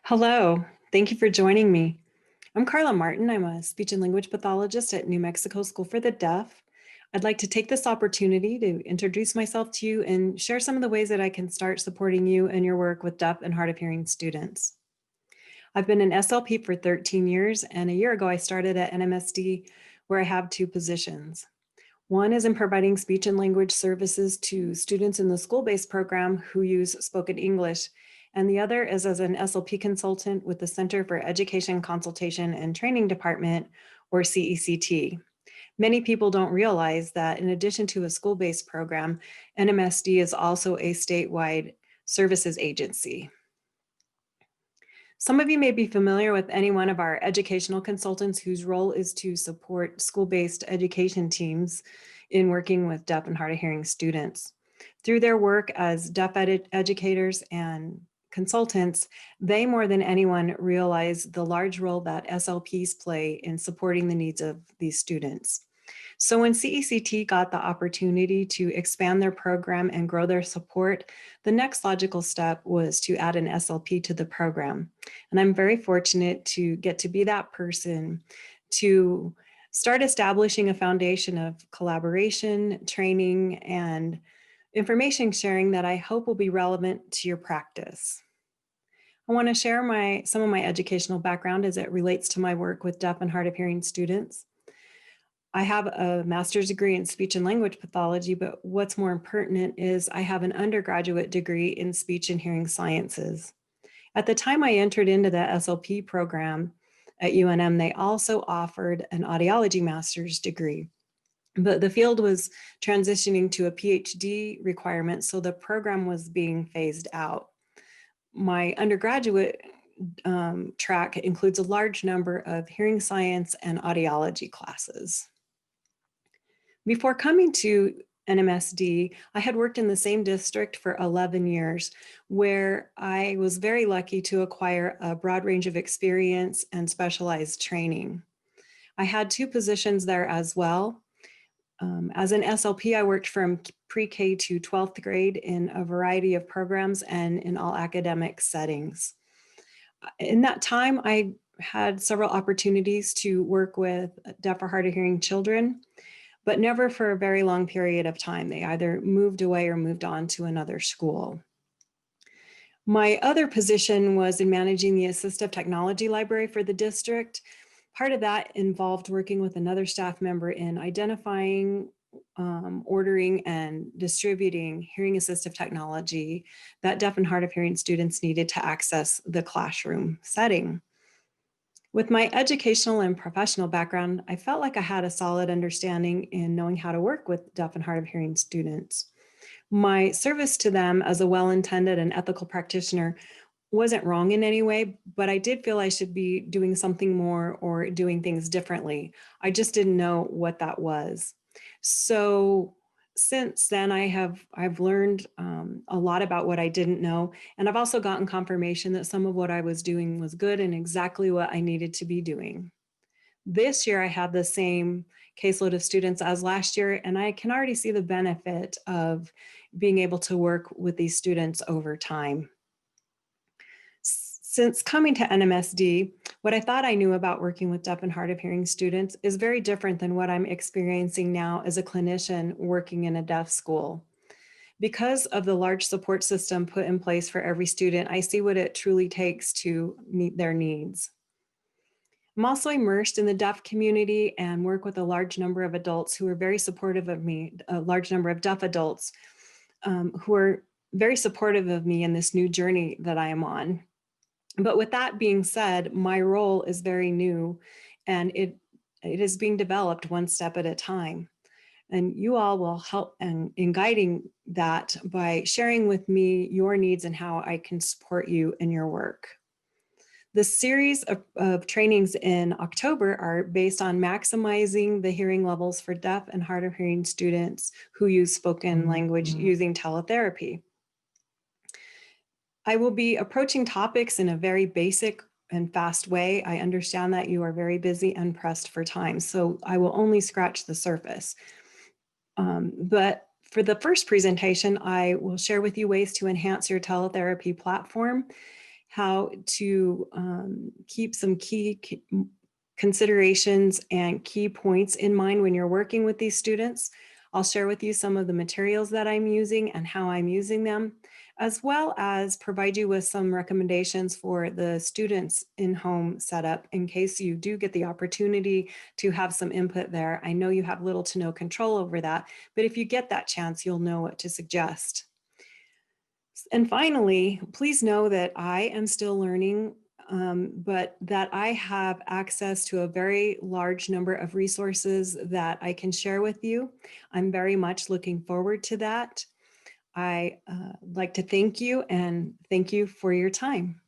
Hello, thank you for joining me. I'm Carla Martin. I'm a speech and language pathologist at New Mexico School for the Deaf. I'd like to take this opportunity to introduce myself to you and share some of the ways that I can start supporting you in your work with deaf and hard of hearing students. I've been an SLP for 13 years, and a year ago I started at NMSD where I have two positions. One is in providing speech and language services to students in the school-based program who use spoken English, and the other is as an SLP consultant with the Center for Education, Consultation, and Training Department, or CECT. Many people don't realize that in addition to a school-based program, NMSD is also a statewide services agency. Some of you may be familiar with any one of our educational consultants whose role is to support school-based education teams in working with deaf and hard of hearing students. Through their work as deaf educators and consultants, they more than anyone realize the large role that SLPs play in supporting the needs of these students. So when CECT got the opportunity to expand their program and grow their support, the next logical step was to add an SLP to the program. And I'm very fortunate to get to be that person to start establishing a foundation of collaboration, training, and information sharing that I hope will be relevant to your practice. I want to share some of my educational background as it relates to my work with deaf and hard of hearing students. I have a master's degree in speech and language pathology, but what's more pertinent is I have an undergraduate degree in speech and hearing sciences. At the time I entered into the SLP program at UNM, they also offered an audiology master's degree, but the field was transitioning to a PhD requirement, so the program was being phased out. My undergraduate track includes a large number of hearing science and audiology classes. Before coming to NMSD, I had worked in the same district for 11 years, where I was very lucky to acquire a broad range of experience and specialized training. I had two positions there as well. As an SLP, I worked from pre-K to 12th grade in a variety of programs and in all academic settings. In that time, I had several opportunities to work with deaf or hard of hearing children, but never for a very long period of time. They either moved away or moved on to another school. My other position was in managing the assistive technology library for the district. Part of that involved working with another staff member in identifying, ordering, and distributing hearing assistive technology that deaf and hard of hearing students needed to access the classroom setting. With my educational and professional background, I felt like I had a solid understanding in knowing how to work with deaf and hard of hearing students. My service to them as a well-intended and ethical practitioner wasn't wrong in any way, but I did feel I should be doing something more or doing things differently. I just didn't know what that was. So since then, I've learned a lot about what I didn't know, and I've also gotten confirmation that some of what I was doing was good and exactly what I needed to be doing. This year, I have the same caseload of students as last year, and I can already see the benefit of being able to work with these students over time. Since coming to NMSD, what I thought I knew about working with deaf and hard of hearing students is very different than what I'm experiencing now as a clinician working in a deaf school. Because of the large support system put in place for every student, I see what it truly takes to meet their needs. I'm also immersed in the deaf community and work with a large number of adults who are very supportive of me, a large number of deaf adults who are very supportive of me in this new journey that I am on. But with that being said, my role is very new and it is being developed one step at a time. And you all will help in guiding that by sharing with me your needs and how I can support you in your work. The series of trainings in October are based on maximizing the hearing levels for deaf and hard of hearing students who use spoken language using teletherapy. I will be approaching topics in a very basic and fast way. I understand that you are very busy and pressed for time, so I will only scratch the surface. But for the first presentation, I will share with you ways to enhance your teletherapy platform, how to keep some key considerations and key points in mind when you're working with these students. I'll share with you some of the materials that I'm using and how I'm using them, as well as provide you with some recommendations for the students in-home setup in case you do get the opportunity to have some input there. I know you have little to no control over that, but if you get that chance, you'll know what to suggest. And finally, please know that I am still learning, but that I have access to a very large number of resources that I can share with you. I'm very much looking forward to that. I like to thank you and thank you for your time.